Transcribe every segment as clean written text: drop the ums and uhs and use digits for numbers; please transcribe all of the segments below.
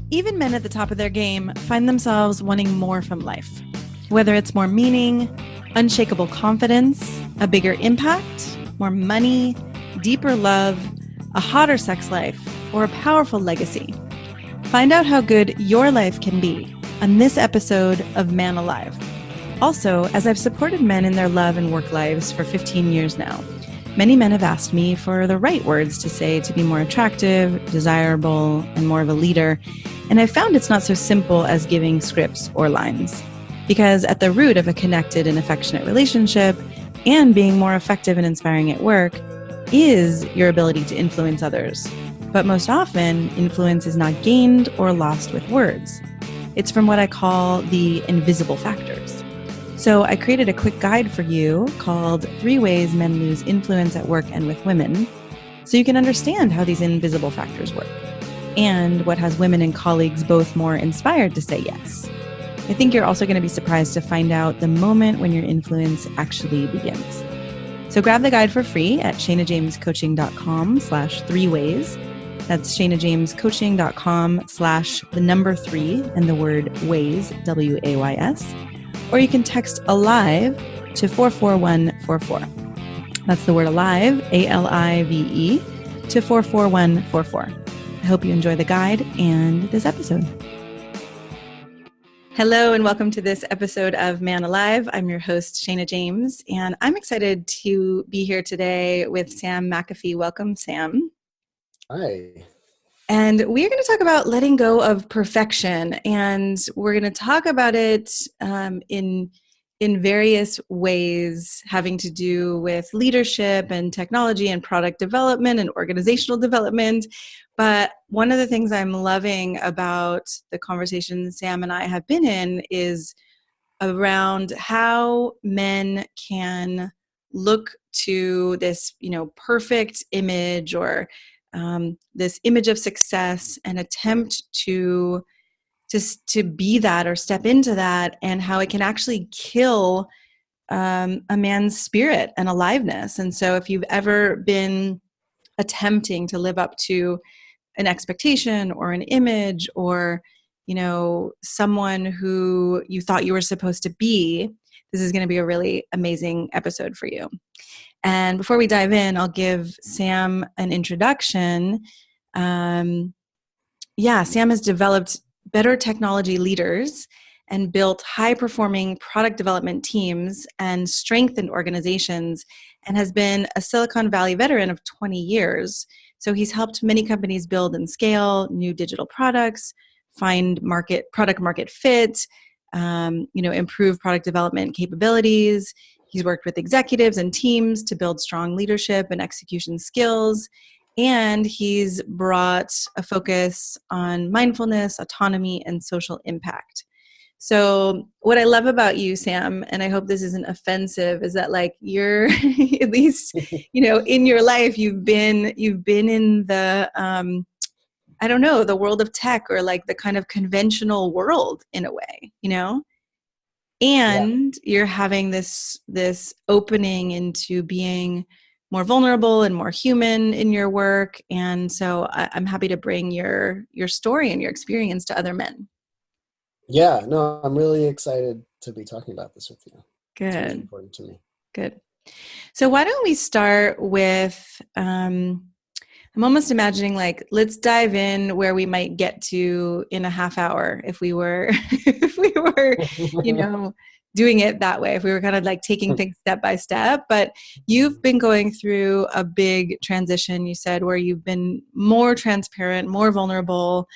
Even men at the top of their game find themselves wanting more from life. Whether it's more meaning, unshakable confidence, a bigger impact, more money, deeper love, a hotter sex life, or a powerful legacy. Find out how good your life can be on this episode of Man Alive. Also, as I've supported men in their love and work lives for 15 years now, many men have asked me for the right words to say to be more attractive, desirable, and more of a leader. And I've found it's not so simple as giving scripts or lines. Because at the root of a connected and affectionate relationship and being more effective and inspiring at work is your ability to influence others. But most often, influence is not gained or lost with words. It's from what I call the invisible factors. So I created a quick guide for you called 3 Ways Men Lose Influence at Work and with Women, so you can understand how these invisible factors work and what has women and colleagues both more inspired to say yes. I think you're also going to be surprised to find out the moment when your influence actually begins. So grab the guide for free at ShaynaJamesCoaching.com/3ways. That's ShaynaJamesCoaching.com/3 and the word ways, WAYS. Or you can text ALIVE to 44144. That's the word ALIVE, ALIVE, to 44144. I hope you enjoy the guide and this episode. Hello and welcome to this episode of Man Alive. I'm your host, Shayna James, and I'm excited to be here today with Sam McAfee. Welcome, Sam. Hi. And we're going to talk about letting go of perfection, and we're going to talk about it in various ways having to do with leadership and technology and product development and organizational development. But one of the things I'm loving about the conversation Sam and I have been in is around how men can look to this, perfect image or this image of success and attempt to be that or step into that, and how it can actually kill a man's spirit and aliveness. And so if you've ever been attempting to live up to an expectation or an image or, someone who you thought you were supposed to be, this is going to be a really amazing episode for you. And before we dive in, I'll give Sam an introduction. Sam has developed better technology leaders and built high-performing product development teams and strengthened organizations, and has been a Silicon Valley veteran of 20 years. So he's helped many companies build and scale new digital products, find product market fit, improve product development capabilities. He's worked with executives and teams to build strong leadership and execution skills. And he's brought a focus on mindfulness, autonomy, and social impact. So what I love about you, Sam, and I hope this isn't offensive, is that you're at least, in your life, you've been in the, the world of tech, or the kind of conventional world in a way, and you're having this opening into being more vulnerable and more human in your work. And so I'm happy to bring your story and your experience to other men. Yeah, no, I'm really excited to be talking about this with you. Good. It's really important to me. Good. So why don't we start with, I'm almost imagining let's dive in where we might get to in a half hour if we were, doing it that way, if we were kind of taking things step by step. But you've been going through a big transition, you said, where you've been more transparent, more vulnerable,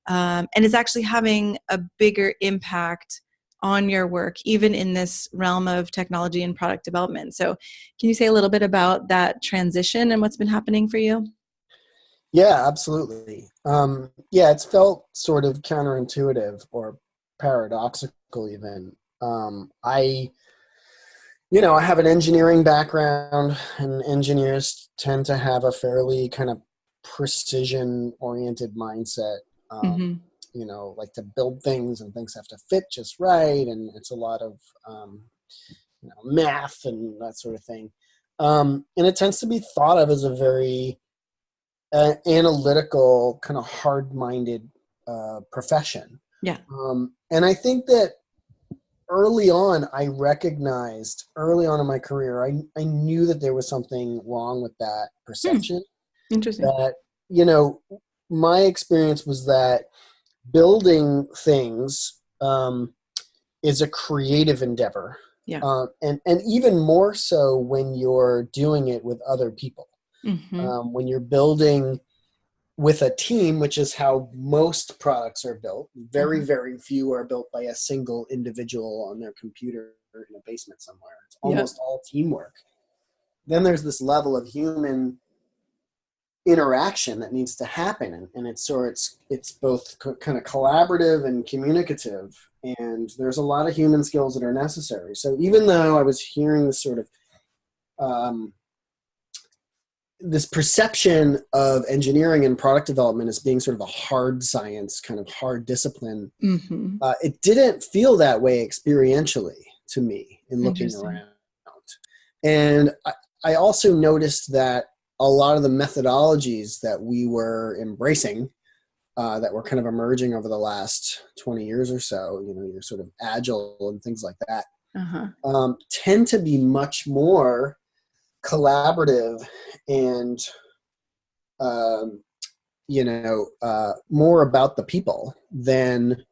and it's actually having a bigger impact on your work, even in this realm of technology and product development. So can you say a little bit about that transition and what's been happening for you? Yeah, absolutely. It's felt sort of counterintuitive or paradoxical even. I have an engineering background, and engineers tend to have a fairly kind of precision-oriented mindset. Like to build things, and things have to fit just right, and it's a lot of math and that sort of thing. And it tends to be thought of as a very analytical, kind of hard-minded profession. Yeah. And I think that early on, I recognized early on in my career, I knew that there was something wrong with that perception. Interesting. That, my experience was that building things is a creative endeavor. Yeah. And even more so when you're doing it with other people. Mm-hmm. When you're building with a team, which is how most products are built. Very, very few are built by a single individual on their computer in a basement somewhere. It's almost all teamwork. Then there's this level of human interaction that needs to happen, and it's both kind of collaborative and communicative, and there's a lot of human skills that are necessary. So even though I was hearing this sort of this perception of engineering and product development as being sort of a hard science, kind of hard discipline, it didn't feel that way experientially to me in looking around. And I also noticed that a lot of the methodologies that we were embracing, that were kind of emerging over the last 20 years or so, your sort of agile and things like that, tend to be much more collaborative and more about the people than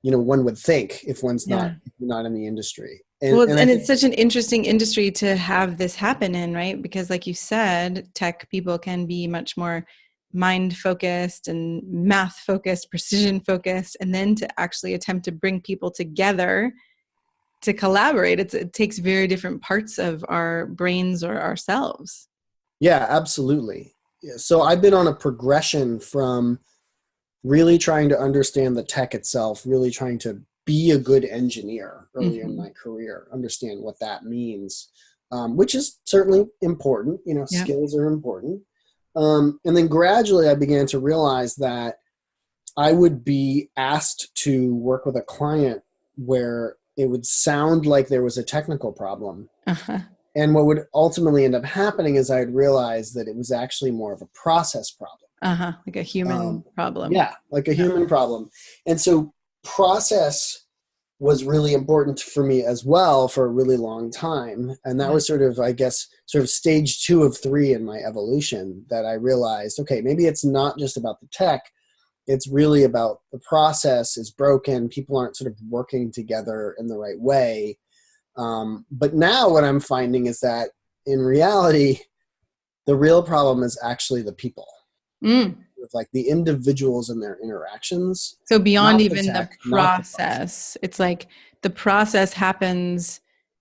one would think if one's not in the industry. And it's such an interesting industry to have this happen in, right? Because like you said, tech people can be much more mind focused and math focused, precision focused, and then to actually attempt to bring people together to collaborate, it takes very different parts of our brains or ourselves. Yeah, absolutely. Yeah, so I've been on a progression from really trying to understand the tech itself, really trying to be a good engineer early in my career, understand what that means, which is certainly important. Skills are important. And then gradually I began to realize that I would be asked to work with a client where it would sound like there was a technical problem. And what would ultimately end up happening is I'd realize that it was actually more of a process problem. Like a human problem. Yeah, like a human problem. And so process was really important for me as well for a really long time. And that was sort of stage 2 of 3 in my evolution, that I realized, okay, maybe it's not just about the tech. It's really about the process is broken. People aren't sort of working together in the right way. But now what I'm finding is that in reality, the real problem is actually the people. With like the individuals and their interactions. So beyond even the process, it's like the process happens,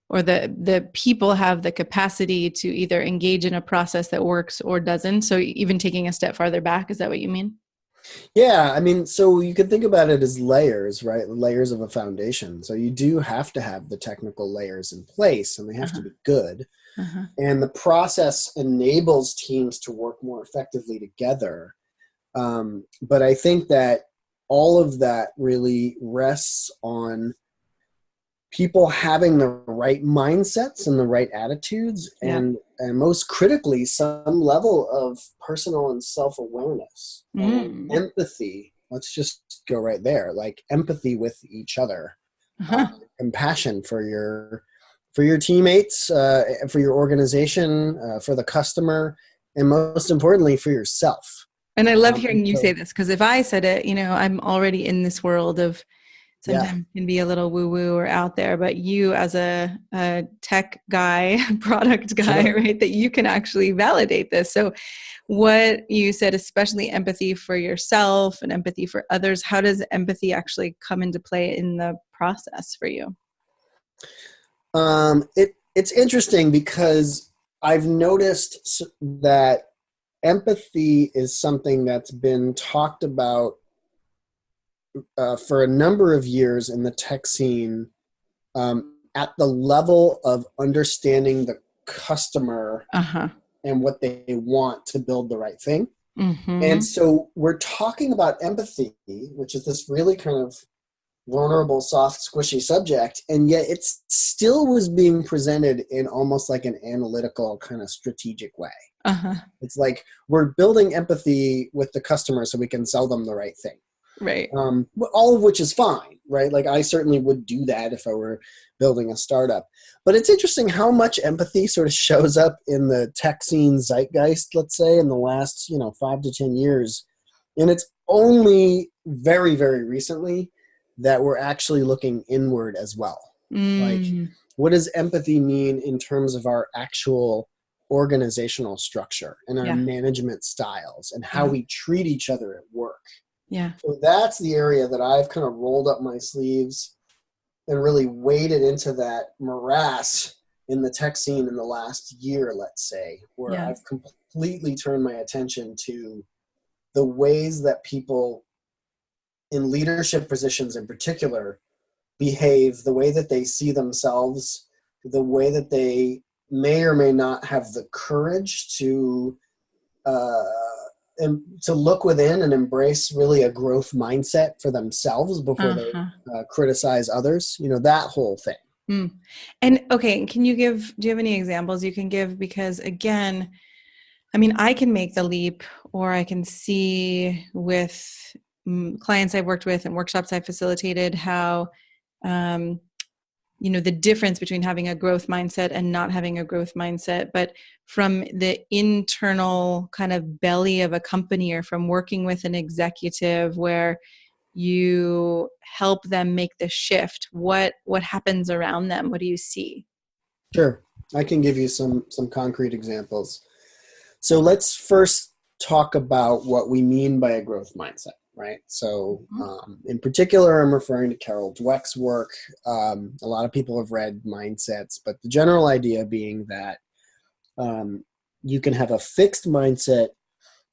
or the people have the capacity to either engage in a process that works or doesn't. So even taking a step farther back, is that what you mean? Yeah, I mean, so you could think about it as layers, right? Layers of a foundation. So you do have to have the technical layers in place, and they have to be good. And the process enables teams to work more effectively together. But I think that all of that really rests on people having the right mindsets and the right attitudes, and most critically, some level of personal and self-awareness and empathy. Let's just go right there, like empathy with each other, compassion for your teammates, for your organization, for the customer, and most importantly, for yourself. And I love hearing you say this, because if I said it, I'm already in this world of sometimes can be a little woo-woo or out there, but you as a tech guy, product guy, right, that you can actually validate this. So what you said, especially empathy for yourself and empathy for others, how does empathy actually come into play in the process for you? It's interesting because I've noticed that empathy is something that's been talked about for a number of years in the tech scene, at the level of understanding the customer and what they want to build the right thing. And so we're talking about empathy, which is this really kind of vulnerable, soft, squishy subject, and yet it still was being presented in almost like an analytical kind of strategic way. It's like we're building empathy with the customer so we can sell them the right thing. Right. All of which is fine, right? Like I certainly would do that if I were building a startup. But it's interesting how much empathy sort of shows up in the tech scene zeitgeist, let's say, in the last, 5 to 10 years. And it's only very, very recently that we're actually looking inward as well. Like, what does empathy mean in terms of our actual organizational structure and our management styles and how we treat each other at work? Yeah. So that's the area that I've kind of rolled up my sleeves and really waded into that morass in the tech scene in the last year, let's say, where I've completely turned my attention to the ways that people in leadership positions in particular behave, the way that they see themselves, the way that they may or may not have the courage to look within and embrace really a growth mindset for themselves before they criticize others, that whole thing. And okay, do you have any examples you can give? Because again, I mean, I can make the leap, or I can see with clients I've worked with and workshops I've facilitated how, the difference between having a growth mindset and not having a growth mindset. But from the internal kind of belly of a company, or from working with an executive where you help them make the shift, what happens around them? What do you see? Sure. I can give you some concrete examples. So let's first talk about what we mean by a growth mindset, right? So in particular, I'm referring to Carol Dweck's work. A lot of people have read Mindsets, but the general idea being that you can have a fixed mindset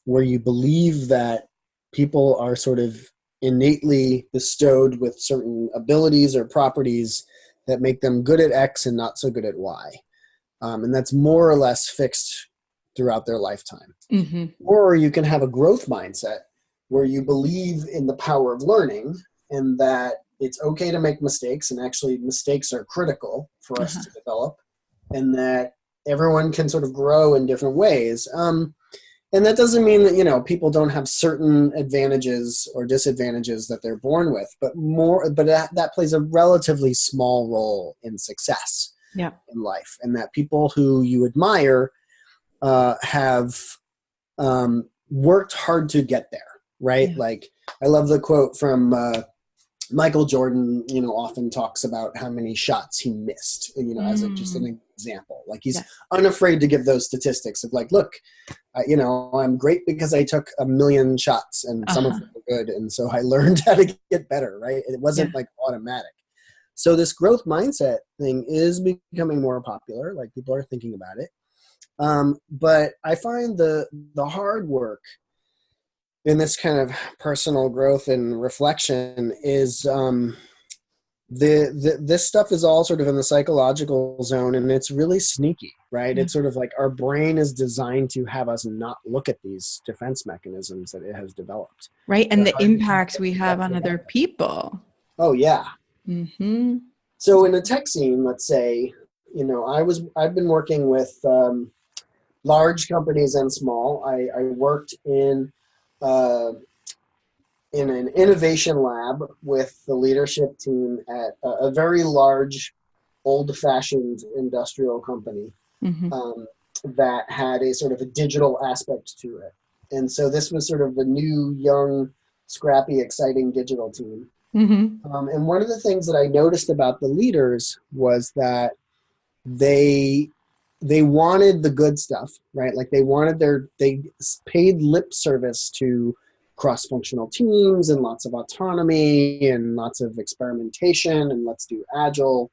where you believe that people are sort of innately bestowed with certain abilities or properties that make them good at X and not so good at Y. And that's more or less fixed throughout their lifetime. Or you can have a growth mindset where you believe in the power of learning and that it's okay to make mistakes, and actually mistakes are critical for us to develop, and that everyone can sort of grow in different ways. And that doesn't mean that, people don't have certain advantages or disadvantages that they're born with, but that plays a relatively small role in success in life, and that people who you admire have worked hard to get there, right? Like, I love the quote from Michael Jordan, often talks about how many shots he missed, as just an example. Like, he's unafraid to give those statistics of like, look, I'm great because I took 1 million shots and some of them were good. And so I learned how to get better, right? It wasn't like automatic. So this growth mindset thing is becoming more popular. Like, people are thinking about it. But I find the hard work in this kind of personal growth and reflection is this stuff is all sort of in the psychological zone, and it's really sneaky, right? It's sort of like our brain is designed to have us not look at these defense mechanisms that it has developed. Right, and the impact we have on other people. Oh, yeah. So in the tech scene, let's say, I've been working with large companies and small. I worked in an innovation lab with the leadership team at a very large, old-fashioned industrial company that had a sort of a digital aspect to it. And so this was sort of the new, young, scrappy, exciting digital team. And one of the things that I noticed about the leaders was that they wanted the good stuff, right? Like, they paid lip service to cross-functional teams and lots of autonomy and lots of experimentation and let's do agile.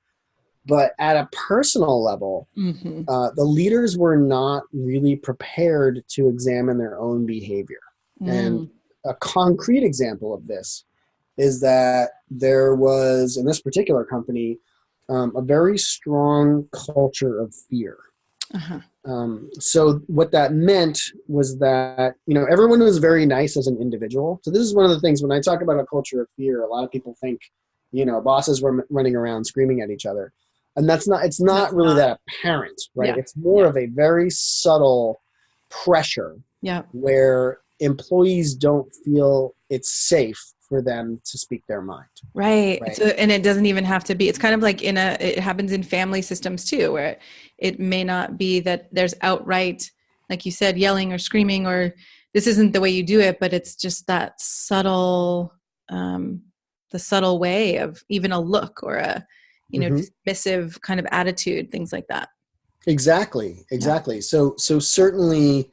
But at a personal level, the leaders were not really prepared to examine their own behavior. And a concrete example of this is that there was, in this particular company, a very strong culture of fear. So what that meant was that, everyone was very nice as an individual. So this is one of the things when I talk about a culture of fear, a lot of people think, bosses were running around screaming at each other. And it's not really that apparent, right? Yeah. It's more of a very subtle pressure where employees don't feel it's safe for them to speak their mind. Right. Right. So, and it doesn't even have to be, it's kind of like it happens in family systems too, where it may not be that there's outright, like you said, yelling or screaming, or this isn't the way you do it, but it's just that subtle, the subtle way of even a look or a, dismissive kind of attitude, things like that. Exactly. Yeah. So certainly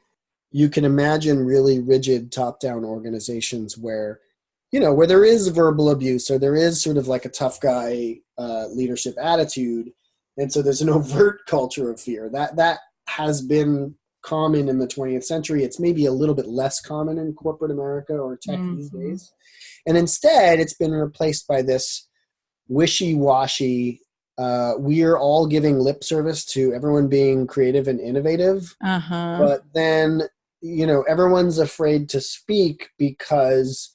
you can imagine really rigid top-down organizations where, where there is verbal abuse, or there is sort of like a tough guy leadership attitude. And so there's an overt culture of fear that has been common in the 20th century. It's maybe a little bit less common in corporate America or tech these days. And instead it's been replaced by this wishy-washy, we're all giving lip service to everyone being creative and innovative. But then, everyone's afraid to speak because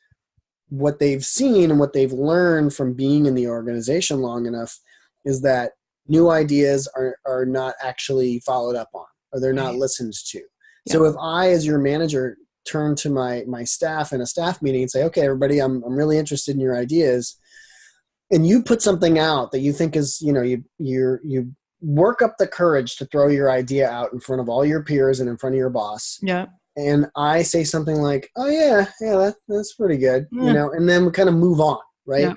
what they've seen and what they've learned from being in the organization long enough is that new ideas are not actually followed up on, or they're not listened to. Yeah. So if I, as your manager, turn to my staff in a staff meeting and say, okay, everybody, I'm really interested in your ideas, and you put something out that you think is, you work up the courage to throw your idea out in front of all your peers and in front of your boss. Yeah. And I say something like, oh yeah, that's pretty good, and then we kind of move on, right? Yeah.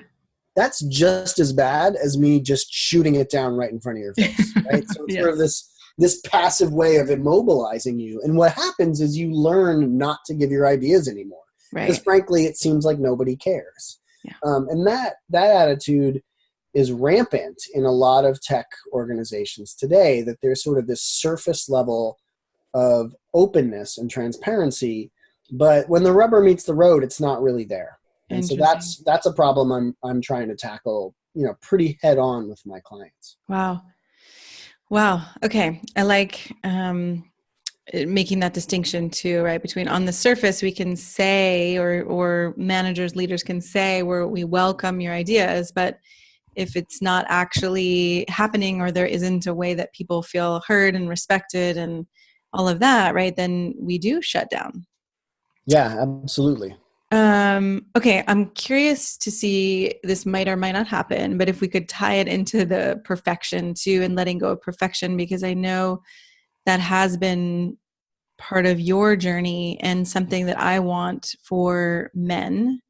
That's just as bad as me just shooting it down right in front of your face, right? So it's sort of this passive way of immobilizing you. And what happens is you learn not to give your ideas anymore. Right. Because frankly, it seems like nobody cares. Yeah. And that attitude is rampant in a lot of tech organizations today, that there's sort of this surface level of openness and transparency, but when the rubber meets the road, it's not really there. And so that's a problem I'm trying to tackle, pretty head on with my clients. Wow. Okay. I like making that distinction too, right? Between on the surface, we can say, or managers, leaders can say, we welcome your ideas, but if it's not actually happening, or there isn't a way that people feel heard and respected and all of that, right, then we do shut down. Yeah, absolutely. Okay, I'm curious to see, this might or might not happen, but if we could tie it into the perfection too, and letting go of perfection, because I know that has been part of your journey and something that I want for men.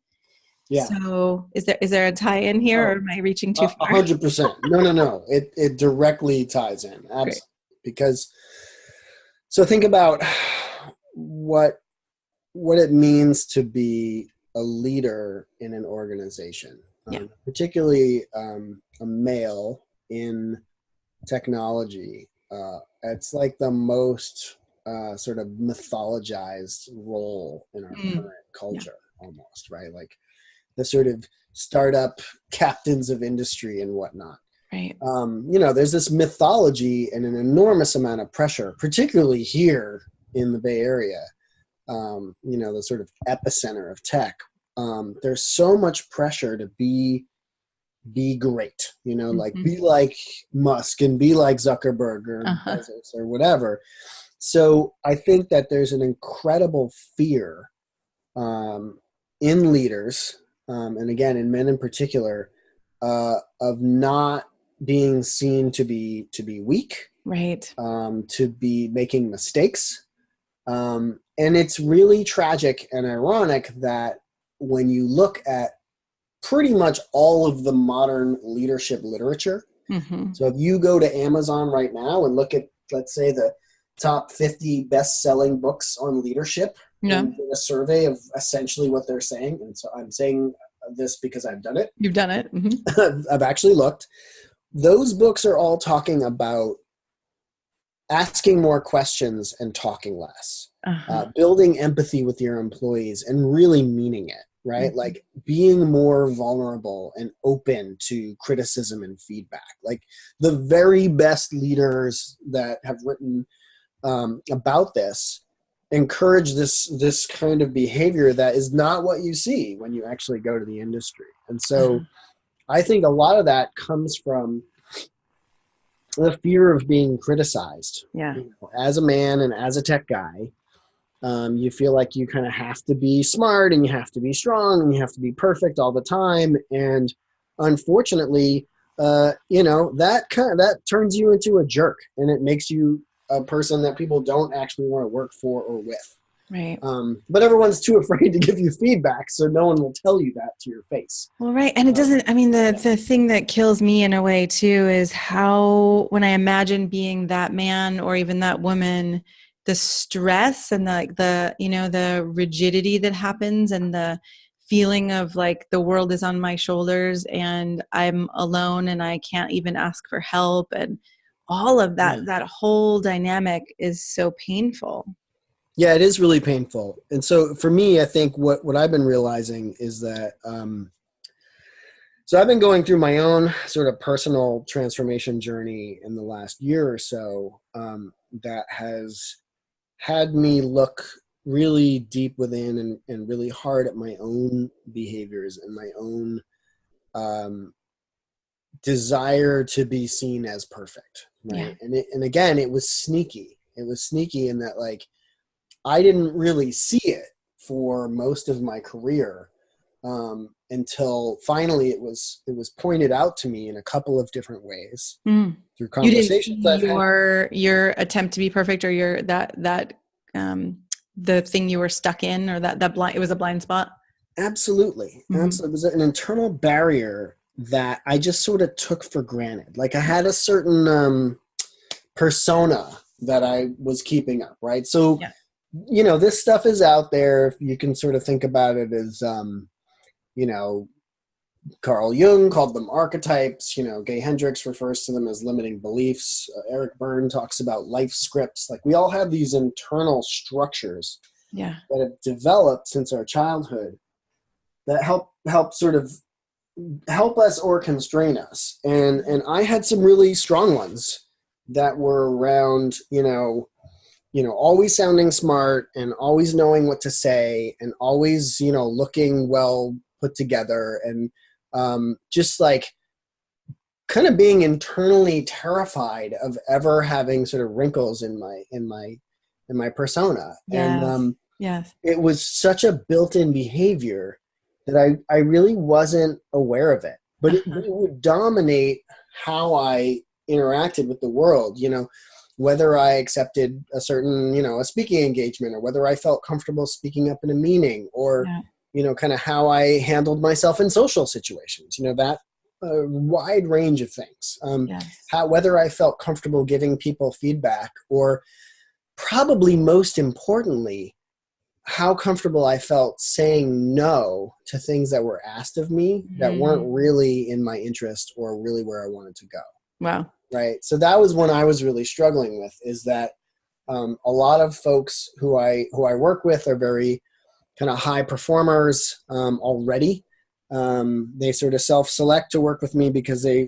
Yeah. So is there a tie-in here, or am I reaching too far? 100%. No. It directly ties in. Absolutely. Great. Because, so think about what it means to be a leader in an organization, particularly a male in technology. It's like the most sort of mythologized role in our current culture, almost, right? Like the sort of startup captains of industry and whatnot. Right. There's this mythology and an enormous amount of pressure, particularly here in the Bay Area, the sort of epicenter of tech. There's so much pressure to be great, like be like Musk and be like Zuckerberg or Bezos or whatever. So I think that there's an incredible fear in leaders, and again, in men in particular, of not being seen to be weak, right? To be making mistakes. And it's really tragic and ironic that when you look at pretty much all of the modern leadership literature, so if you go to Amazon right now and look at, let's say, the top 50 best-selling books on leadership, and a survey of essentially what they're saying, and so I'm saying this because I've done it. You've done it. I've actually looked. Those books are all talking about asking more questions and talking less, building empathy with your employees and really meaning it, right? Like being more vulnerable and open to criticism and feedback. Like the very best leaders that have written about this encourage this kind of behavior that is not what you see when you actually go to the industry. And so I think a lot of that comes from the fear of being criticized. Yeah. As a man and as a tech guy, You feel like you kind of have to be smart and you have to be strong and you have to be perfect all the time. And unfortunately, that turns you into a jerk, and it makes you a person that people don't actually want to work for or with. Right. But everyone's too afraid to give you feedback, so no one will tell you that to your face. Well, right. And it doesn't, I mean, the thing that kills me in a way too is how, when I imagine being that man or even that woman, the stress and the rigidity that happens and the feeling of like the world is on my shoulders and I'm alone and I can't even ask for help, and all of that, that whole dynamic is so painful. Yeah, it is really painful. And so for me, I think what I've been realizing is that, so I've been going through my own sort of personal transformation journey in the last year or so, that has had me look really deep within and really hard at my own behaviors and my own desire to be seen as perfect, right? Yeah. And again, it was sneaky. It was sneaky in that, like, I didn't really see it for most of my career, until finally it was pointed out to me in a couple of different ways through conversations. You didn't see your attempt to be perfect, or the thing you were stuck in, or that blind, it was a blind spot. Absolutely. Absolutely. It was an internal barrier that I just sort of took for granted. Like, I had a certain persona that I was keeping up, right? So, this stuff is out there. You can sort of think about it as, Carl Jung called them archetypes. Gay Hendricks refers to them as limiting beliefs. Eric Berne talks about life scripts. Like, we all have these internal structures that have developed since our childhood that help sort of help us or constrain us. And I had some really strong ones that were around, always sounding smart and always knowing what to say and always, looking well put together, and just like kind of being internally terrified of ever having sort of wrinkles in my persona. And it was such a built-in behavior that I really wasn't aware of it, but it would dominate how I interacted with the world, whether I accepted a certain, a speaking engagement, or whether I felt comfortable speaking up in a meeting, or, kind of how I handled myself in social situations, that wide range of things, whether I felt comfortable giving people feedback, or probably most importantly, how comfortable I felt saying no to things that were asked of me that weren't really in my interest or really where I wanted to go. Wow. Right. So that was when I was really struggling with, is that a lot of folks who I work with are very kind of high performers already. They sort of self-select to work with me because they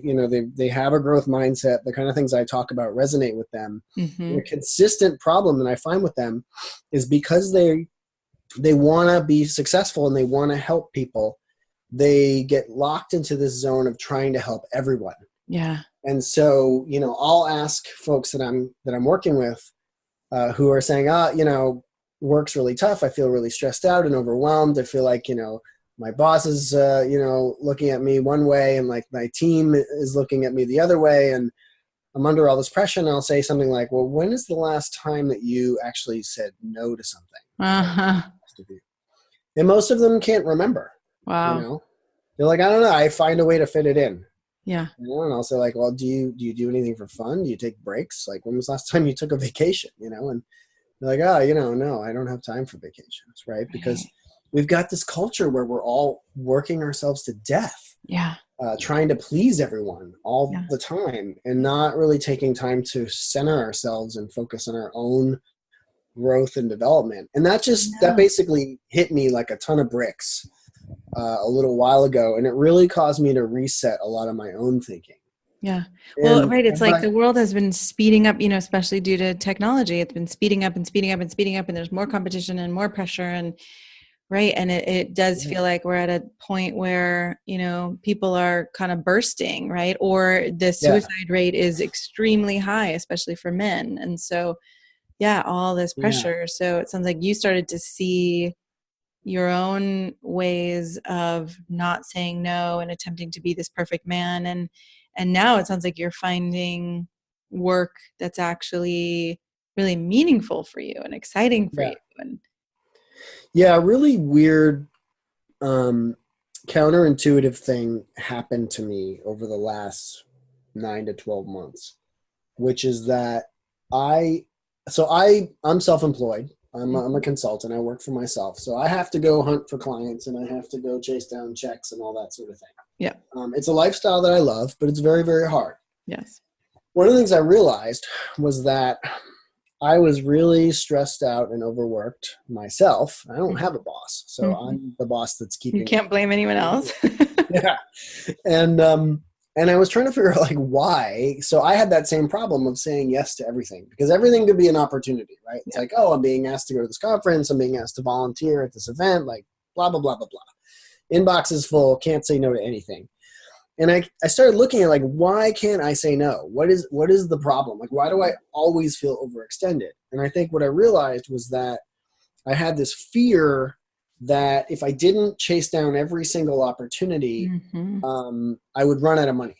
have a growth mindset. The kind of things I talk about resonate with them. The consistent problem that I find with them is because they want to be successful and they want to help people, they get locked into this zone of trying to help everyone. Yeah. And so, I'll ask folks that I'm working with who are saying, work's really tough. I feel really stressed out and overwhelmed. I feel like, my boss is, looking at me one way, and like my team is looking at me the other way, and I'm under all this pressure. And I'll say something like, well, when is the last time that you actually said no to something? And most of them can't remember. Wow. They're like, I don't know. I find a way to fit it in. Yeah. And I'll say, like, well, do you do anything for fun? Do you take breaks? Like, when was the last time you took a vacation? And they're like, no, I don't have time for vacations, right? Because we've got this culture where we're all working ourselves to death. Yeah. Trying to please everyone all the time, and not really taking time to center ourselves and focus on our own growth and development. And that basically hit me like a ton of bricks a little while ago, and it really caused me to reset a lot of my own thinking. Yeah. Well, right. It's like the world has been speeding up, especially due to technology. It's been speeding up and speeding up and speeding up, and there's more competition and more pressure, and and it does feel like we're at a point where, people are kind of bursting, right? Or the suicide rate is extremely high, especially for men. And so yeah, all this Yeah. pressure. So it sounds like you started to see your own ways of not saying no and attempting to be this perfect man, and now it sounds like you're finding work that's actually really meaningful for you and exciting for Yeah. you. And Yeah. A really weird, counterintuitive thing happened to me over the last 9 to 12 months, which is that I'm self-employed. I'm a consultant. I work for myself. So I have to go hunt for clients and I have to go chase down checks and all that sort of thing. yeah, It's a lifestyle that I love, but it's very, very hard. yes, One of the things I realized was that I was really stressed out and overworked myself. I don't have a boss, so mm-hmm. I'm the boss that's You keeping. can't blame anyone else. Yeah, and I was trying to figure out like why. So I had that same problem of saying yes to everything because everything could be an opportunity, right? It's like, oh, I'm being asked to go to this conference. I'm being asked to volunteer at this event, like blah, blah, blah, blah, blah. Inbox is full. Can't say no to anything. And I started looking at like, why can't I say no? What is the problem? Like, why do I always feel overextended? And I think what I realized was that I had this fear that if I didn't chase down every single opportunity, I would run out of money.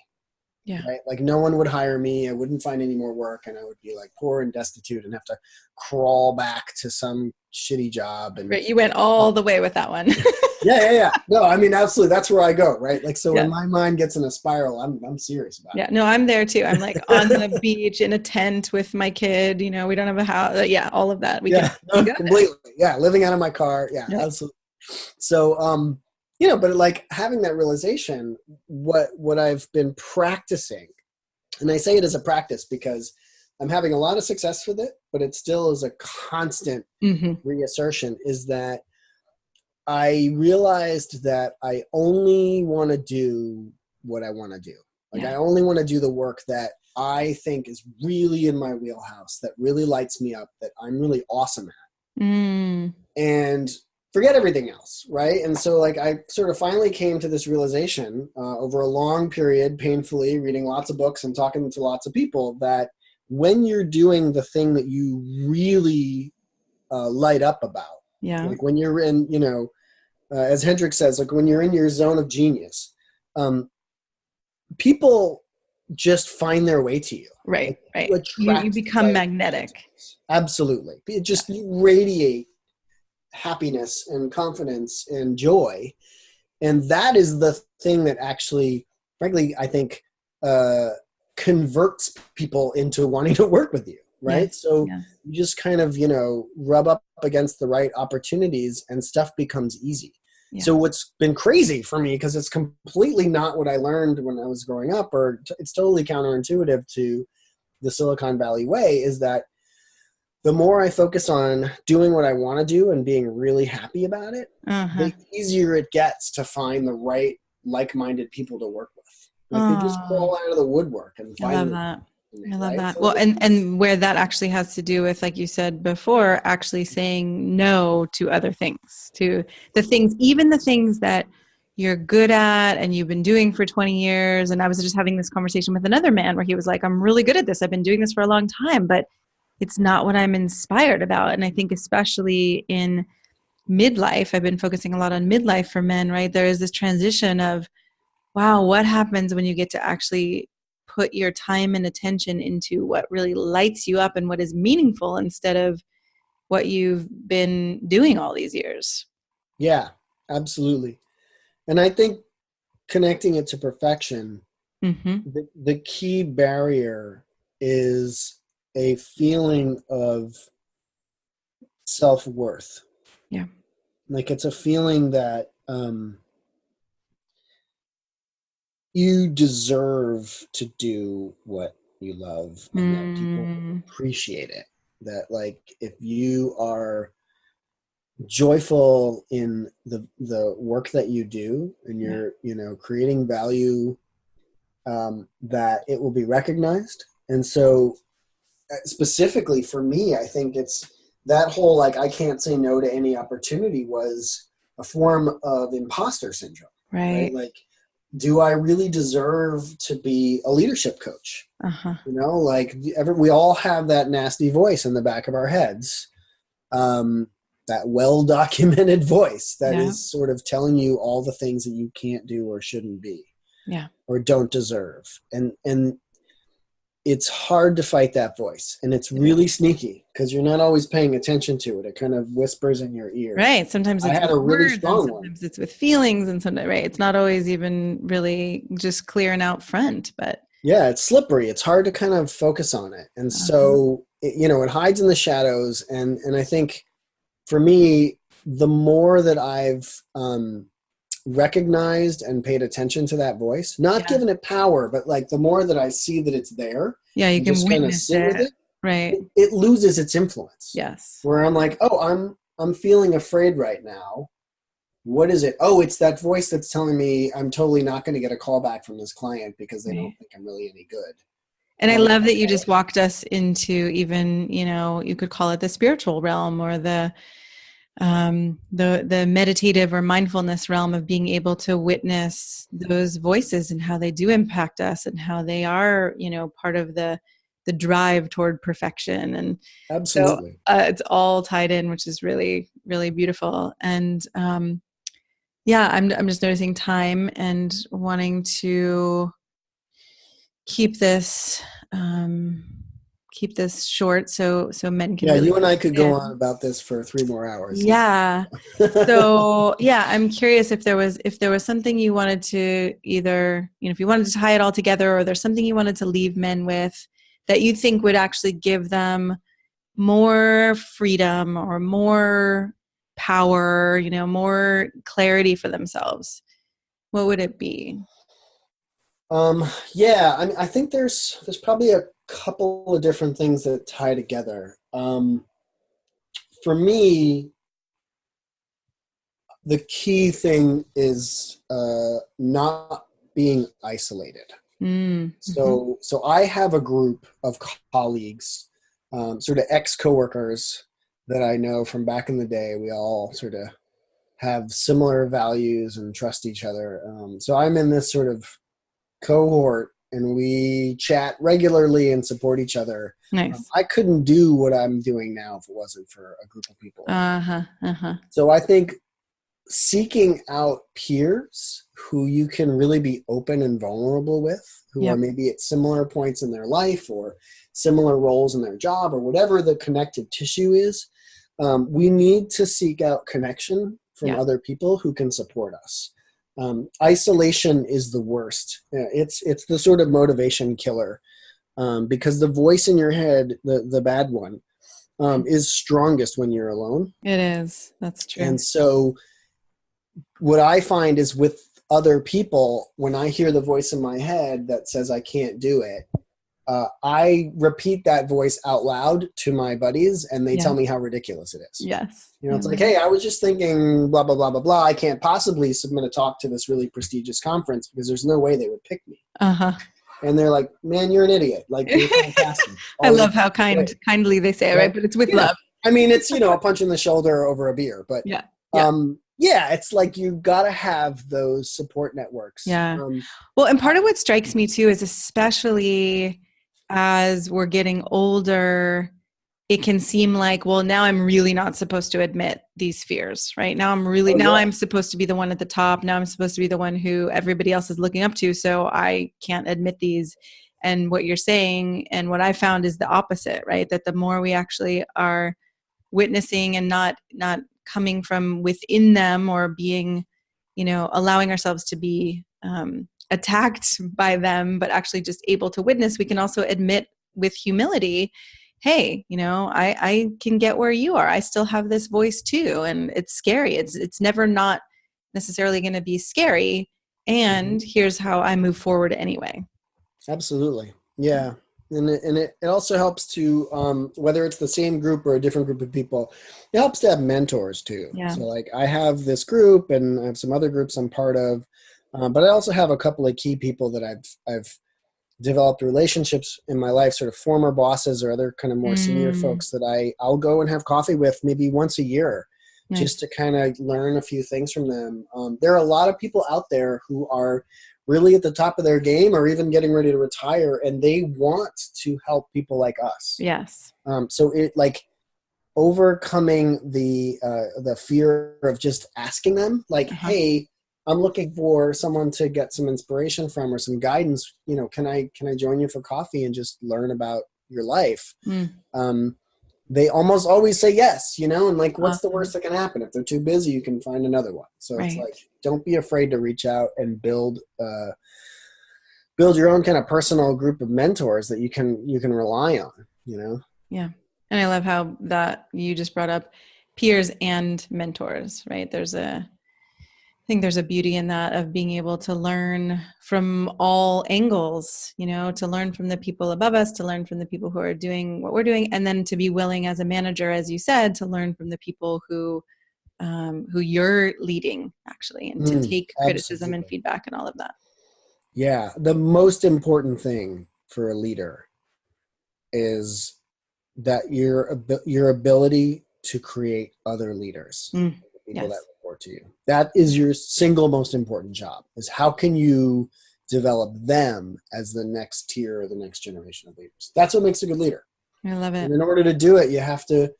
Yeah. Right? Like no one would hire me. I wouldn't find any more work and I would be like poor and destitute and have to crawl back to some shitty job. And right. You went all the way with that one. Yeah. No, I mean, absolutely. That's where I go, right? Like, so when my mind gets in a spiral, I'm serious about it. Yeah, no, I'm there too. I'm like on the beach in a tent with my kid, we don't have a house. Yeah, all of that. Completely. Yeah, living out of my car. Yeah, absolutely. So, but like having that realization, what I've been practicing, and I say it as a practice because I'm having a lot of success with it, but it still is a constant reassertion, is that I realized that I only want to do what I want to do. Like I only want to do the work that I think is really in my wheelhouse, that really lights me up, that I'm really awesome at. And forget everything else, right? And so like I sort of finally came to this realization over a long period, painfully, reading lots of books and talking to lots of people, that when you're doing the thing that you really light up about, like when you're in, as Hendricks says, like when you're in your zone of genius, people just find their way to you. Right, like, right. You become magnetic. Absolutely. You radiate happiness and confidence and joy. And that is the thing that actually, frankly, I think converts people into wanting to work with you. Right. So you just kind of, rub up against the right opportunities and stuff becomes easy. Yeah. So what's been crazy for me, because it's completely not what I learned when I was growing up, or it's totally counterintuitive to the Silicon Valley way, is that the more I focus on doing what I want to do and being really happy about it, the easier it gets to find the right like-minded people to work with. Like they just crawl out of the woodwork and find. I love that. I love that. Well, and where that actually has to do with, like you said before, actually saying no to other things, to the things, even the things that you're good at and you've been doing for 20 years. And I was just having this conversation with another man where he was like, I'm really good at this. I've been doing this for a long time, but it's not what I'm inspired about. And I think especially in midlife, I've been focusing a lot on midlife for men, right? There is this transition of, wow, what happens when you get to actually put your time and attention into what really lights you up and what is meaningful instead of what you've been doing all these years. Yeah, absolutely. And I think connecting it to perfection, the key barrier is a feeling of self-worth. Yeah. Like it's a feeling that you deserve to do what you love and that people appreciate it. That like if you are joyful in the work that you do and you're creating value, that it will be recognized. And so specifically for me, I think it's that whole like I can't say no to any opportunity was a form of imposter syndrome. Right? Like do I really deserve to be a leadership coach? Uh-huh. You know, like we all have that nasty voice in the back of our heads. That well-documented voice that Yeah. is sort of telling you all the things that you can't do or shouldn't be, Yeah. or don't deserve. And it's hard to fight that voice. And it's really sneaky because you're not always paying attention to it. It kind of whispers in your ear. Right. Sometimes I it's had with a really words and strong one. sometimes it's with feelings and sometimes, right. It's not always even really just clear and out front, but Yeah, it's slippery. It's hard to kind of focus on it. And so, it hides in the shadows. And I think for me, the more that I've recognized and paid attention to that voice, not given it power, but like the more that I see that it's there, yeah, you can just kind of witness sit with it. it, Right. it loses its influence. Yes. Where I'm like, oh, I'm feeling afraid right now. What is it? Oh, it's that voice that's telling me I'm totally not going to get a call back from this client because they don't think I'm really any good. And I love that you just walked us into even, you could call it the spiritual realm or the meditative or mindfulness realm of being able to witness those voices and how they do impact us and how they are, part of the drive toward perfection. And absolutely, so it's all tied in, which is really, really beautiful. And yeah, I'm just noticing time and wanting to keep this short so men can really you and I could go understand. on about this for 3 more hours. Yeah. So yeah, I'm curious if there was something you wanted to either, if you wanted to tie it all together, or there's something you wanted to leave men with that you think would actually give them more freedom or more power, more clarity for themselves. What would it be? I think there's probably a couple of different things that tie together. For me, the key thing is not being isolated. Mm-hmm. So I have a group of colleagues, sort of ex-coworkers that I know from back in the day. We all sort of have similar values and trust each other. So I'm in this sort of cohort, and we chat regularly and support each other. Nice. I couldn't do what I'm doing now if it wasn't for a group of people. So I think seeking out peers who you can really be open and vulnerable with, who are maybe at similar points in their life or similar roles in their job or whatever the connective tissue is, we need to seek out connection from other people who can support us. Isolation is the worst. It's the sort of motivation killer, because the voice in your head, the bad one, is strongest when you're alone. It is. That's true. And so what I find is with other people, when I hear the voice in my head that says I can't do it, I repeat that voice out loud to my buddies, and they tell me how ridiculous it is. Yes. It's like, hey, I was just thinking blah, blah, blah, blah, blah. I can't possibly submit a talk to this really prestigious conference because there's no way they would pick me. And they're like, man, you're an idiot. Like, you're fantastic. I love how kindly they say it, right? But it's with love. I mean, it's, a punch in the shoulder over a beer, but it's like you got to have those support networks. Yeah. Well, and part of what strikes me too is, especially as we're getting older, it can seem like, well, now I'm really not supposed to admit these fears, right? Now I'm supposed to be the one at the top. Now I'm supposed to be the one who everybody else is looking up to. So I can't admit these. And what you're saying and what I found is the opposite, right? That the more we actually are witnessing and not coming from within them or being, allowing ourselves to be attacked by them, but actually just able to witness, we can also admit with humility, hey, I can get where you are. I still have this voice too. And it's scary. It's never not necessarily going to be scary. And here's how I move forward anyway. Absolutely. Yeah. And it also helps to, whether it's the same group or a different group of people, it helps to have mentors too. Yeah. So like I have this group and I have some other groups I'm part of, but I also have a couple of key people that I've developed relationships in my life, sort of former bosses or other kind of more senior folks that I'll go and have coffee with maybe once a year. Nice. just to kind of learn a few things from them. There are a lot of people out there who are really at the top of their game or even getting ready to retire, and they want to help people like us. Yes. So it like overcoming the fear of just asking them like, hey, I'm looking for someone to get some inspiration from or some guidance. You know, can I join you for coffee and just learn about your life? They almost always say yes, you know, and like, what's the worst that can happen? If they're too busy, you can find another one. So It's like, don't be afraid to reach out and build your own kind of personal group of mentors that you can rely on, you know? Yeah. And I love how that you just brought up peers and mentors, right? I think there's a beauty in that, of being able to learn from all angles, you know, to learn from the people above us, to learn from the people who are doing what we're doing, and then to be willing as a manager, as you said, to learn from the people who you're leading, actually, and to take criticism and feedback and all of that. Yeah. The most important thing for a leader is that your ability to create other leaders, people that report to you. That is your single most important job, is how can you develop them as the next tier or the next generation of leaders. That's what makes a good leader. I love it. And in order to do it, you have to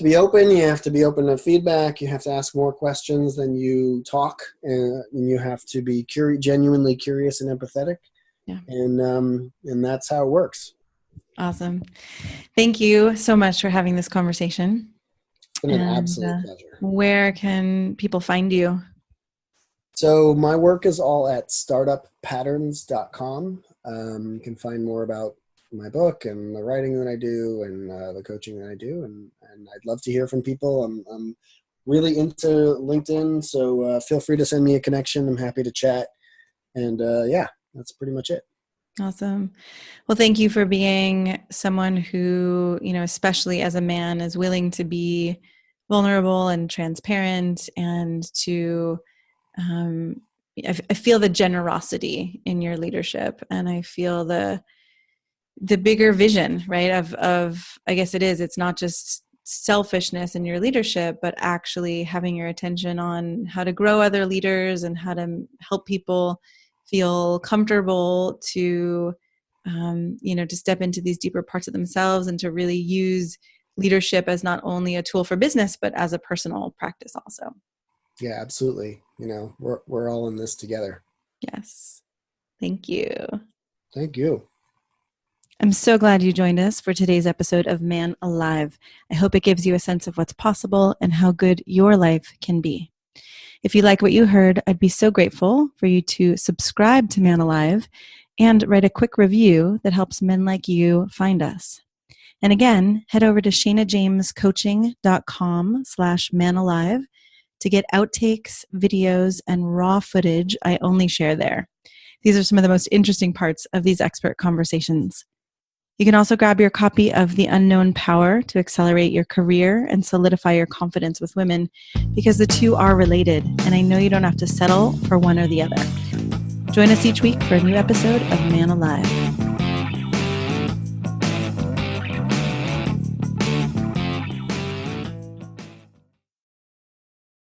be open. You have to be open to feedback. You have to ask more questions than you talk, and you have to be genuinely curious and empathetic. Yeah. And that's how it works. Awesome. Thank you so much for having this conversation. It's been an absolute pleasure. Where can people find you? So my work is all at startuppatterns.com. You can find more about my book and the writing that I do and the coaching that I do. And I'd love to hear from people. I'm really into LinkedIn, so feel free to send me a connection. I'm happy to chat. And yeah, that's pretty much it. Awesome. Well, thank you for being someone who, you know, especially as a man, is willing to be vulnerable and transparent, and to, I feel the generosity in your leadership, and I feel the bigger vision, right? Of, I guess it's not just selfishness in your leadership, but actually having your attention on how to grow other leaders and how to help people feel comfortable to, to step into these deeper parts of themselves, and to really use leadership as not only a tool for business, but as a personal practice also. Yeah, absolutely. You know, we're all in this together. Yes. Thank you. Thank you. I'm so glad you joined us for today's episode of Man Alive. I hope it gives you a sense of what's possible and how good your life can be. If you like what you heard, I'd be so grateful for you to subscribe to Man Alive and write a quick review that helps men like you find us. And again, head over to ShanaJamesCoaching.com/manalive to get outtakes, videos, and raw footage I only share there. These are some of the most interesting parts of these expert conversations. You can also grab your copy of The Unknown Power to accelerate your career and solidify your confidence with women, because the two are related, and I know you don't have to settle for one or the other. Join us each week for a new episode of Man Alive.